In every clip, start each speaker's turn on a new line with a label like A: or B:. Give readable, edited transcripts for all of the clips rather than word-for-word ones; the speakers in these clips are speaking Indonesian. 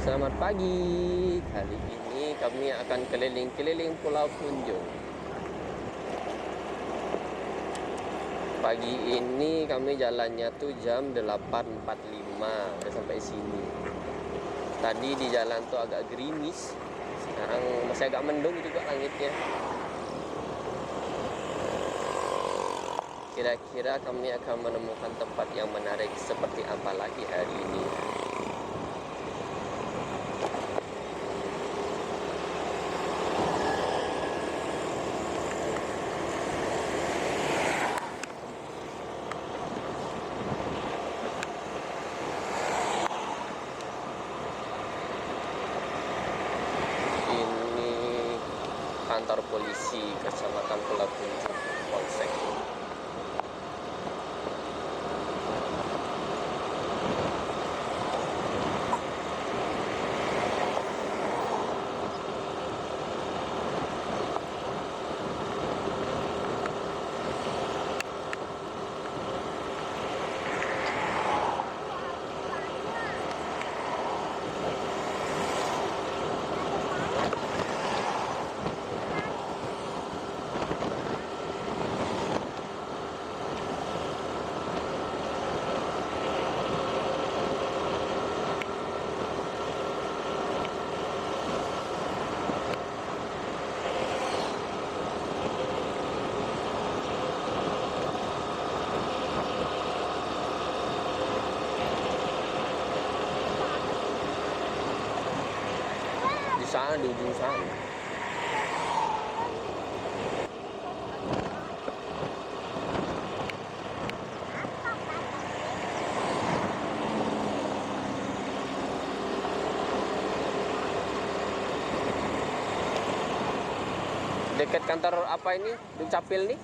A: Selamat pagi. Kali ini kami akan keliling-keliling Pulau Punjung. Pagi ini kami jalannya tuh jam 8.45, udah sampai sini. Tadi di jalan tuh agak gerimis. Sekarang masih agak mendung juga langitnya. Kira-kira kami akan menemukan tempat yang menarik seperti apa lagi hari ini. Ini kantor polisi Kecamatan Pulau Punjung, Polsek. Di sana, di ujung sana. Dekat kantor apa ini? Dukcapil nih?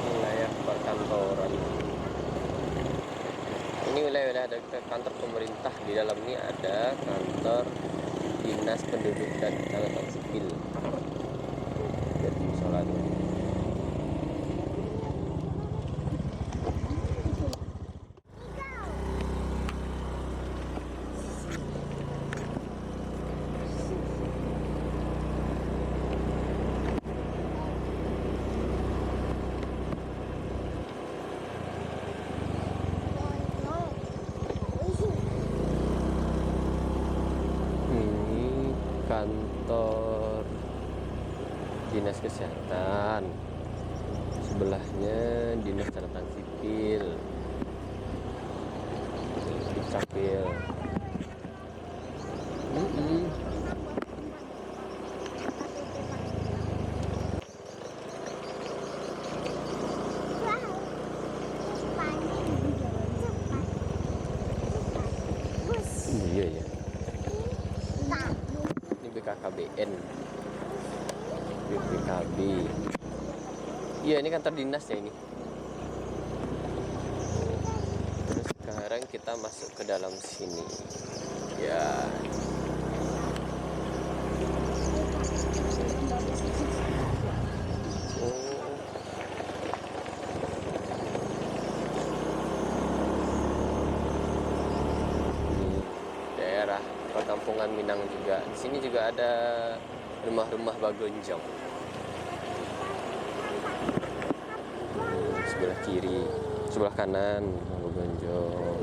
A: Wilayah perkantoran. Ini wilayah dekat kantor pemerintah. Di dalam ini ada kantor Dinas Penduduk dan Catatan Sipil. Jadi musolanya. Ini kantor Dinas Kesehatan. Sebelahnya Dinas Catatan Sipil. Dukcapil. Iya ya. Ini BKKBN. BPKB. Iya, ini kantor dinasnya ini. Terus sekarang kita masuk ke dalam sini. Ya. Oh. Ini daerah perkampungan Minang juga. Di sini juga ada rumah-rumah bagonjong. Sebelah kiri, sebelah kanan bagonjong.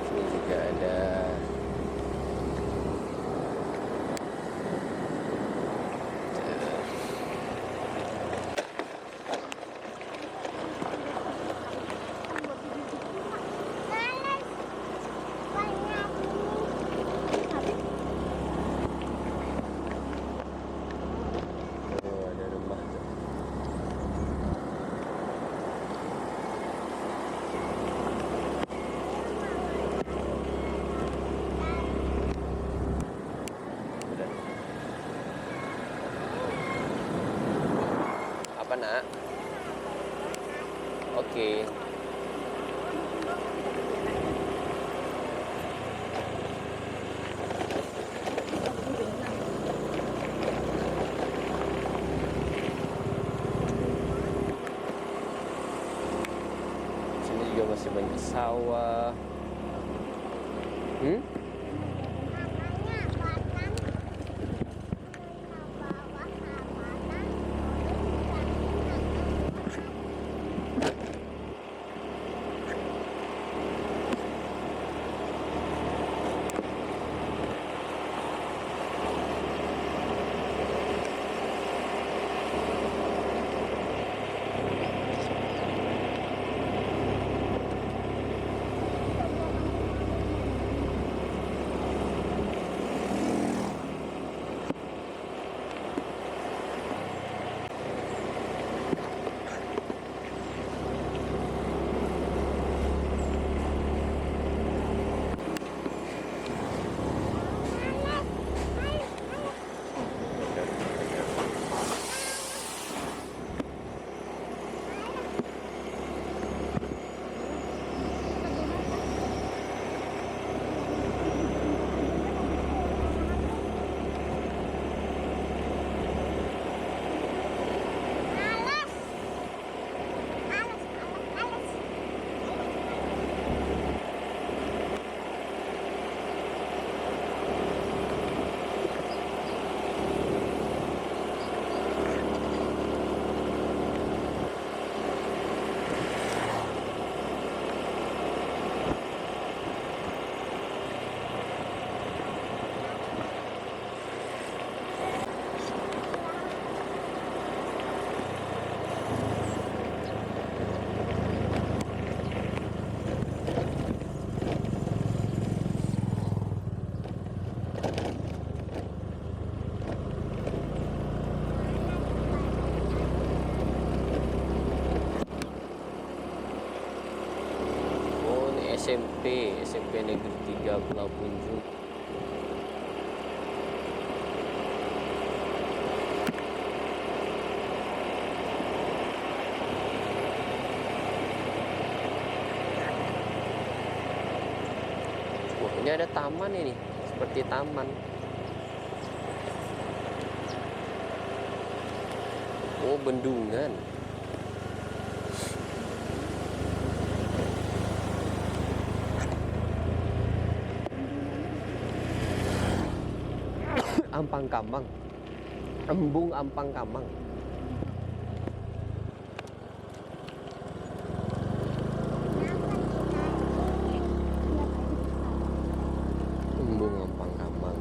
A: Sini juga ada. nak? Oke. Sini juga masih banyak sawah. SMP Negeri 3 Pulau Punjut. Wah, ini ada taman ini, seperti taman. Oh, bendungan. Ampang Kamang, Embung Ampang Kamang. Embung Ampang Kamang.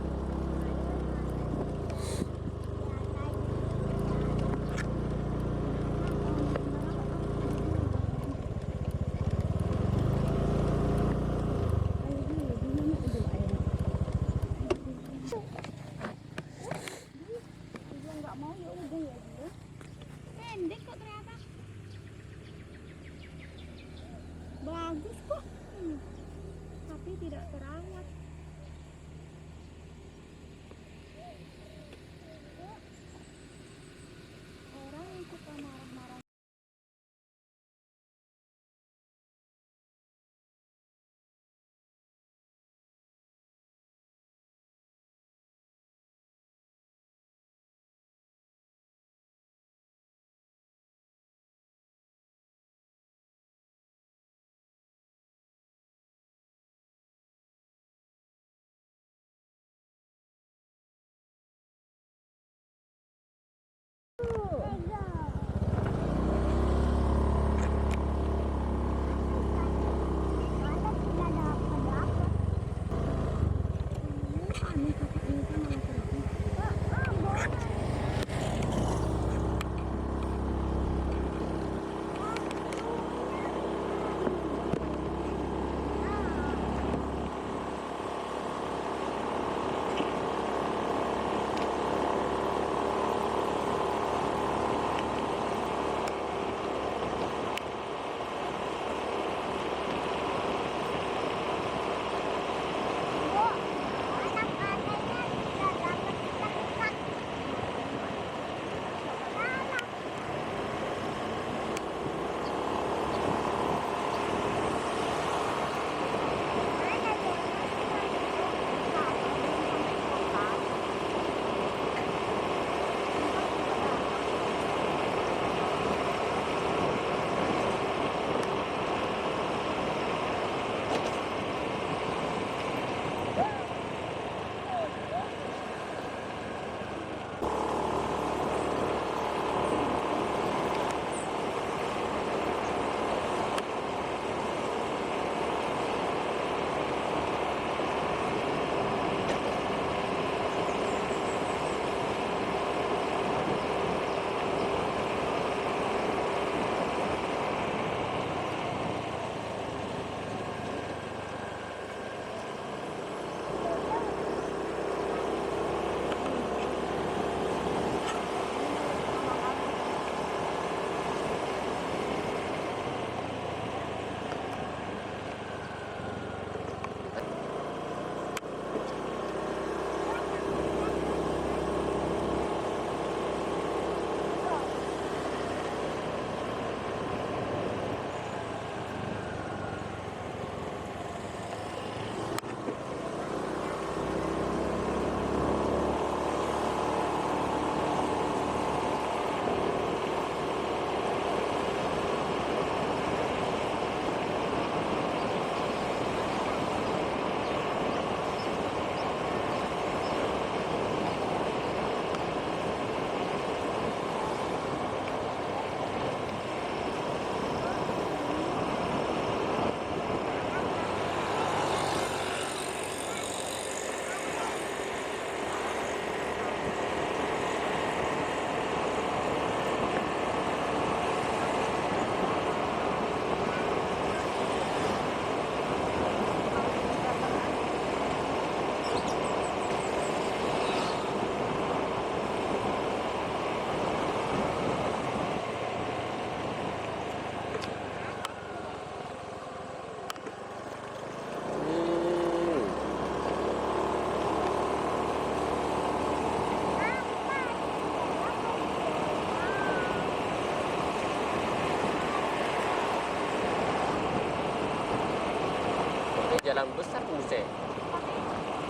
A: besar tembusnya.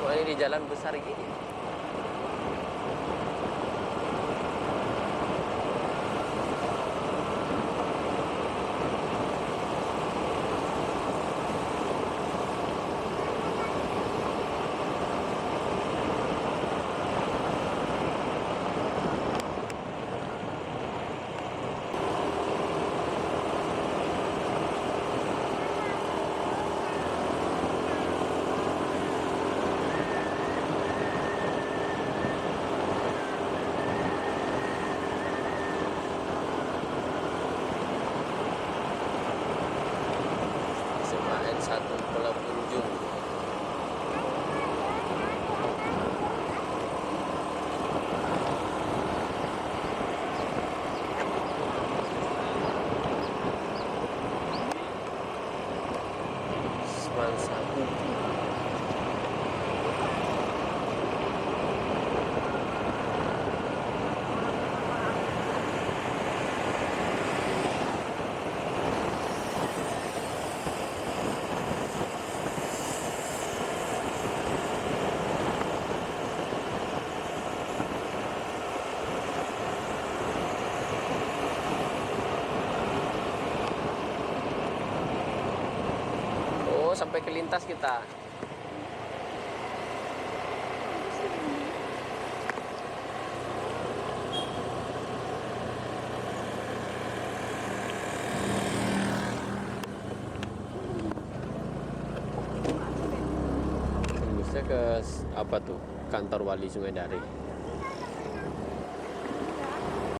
A: Wah, ini di jalan besar gini. Satu Pulau Punjung. Semansa Kupu. Oh, sampai ke lintas kita. Tembusnya ke apa tuh? Kantor Wali Sumedari.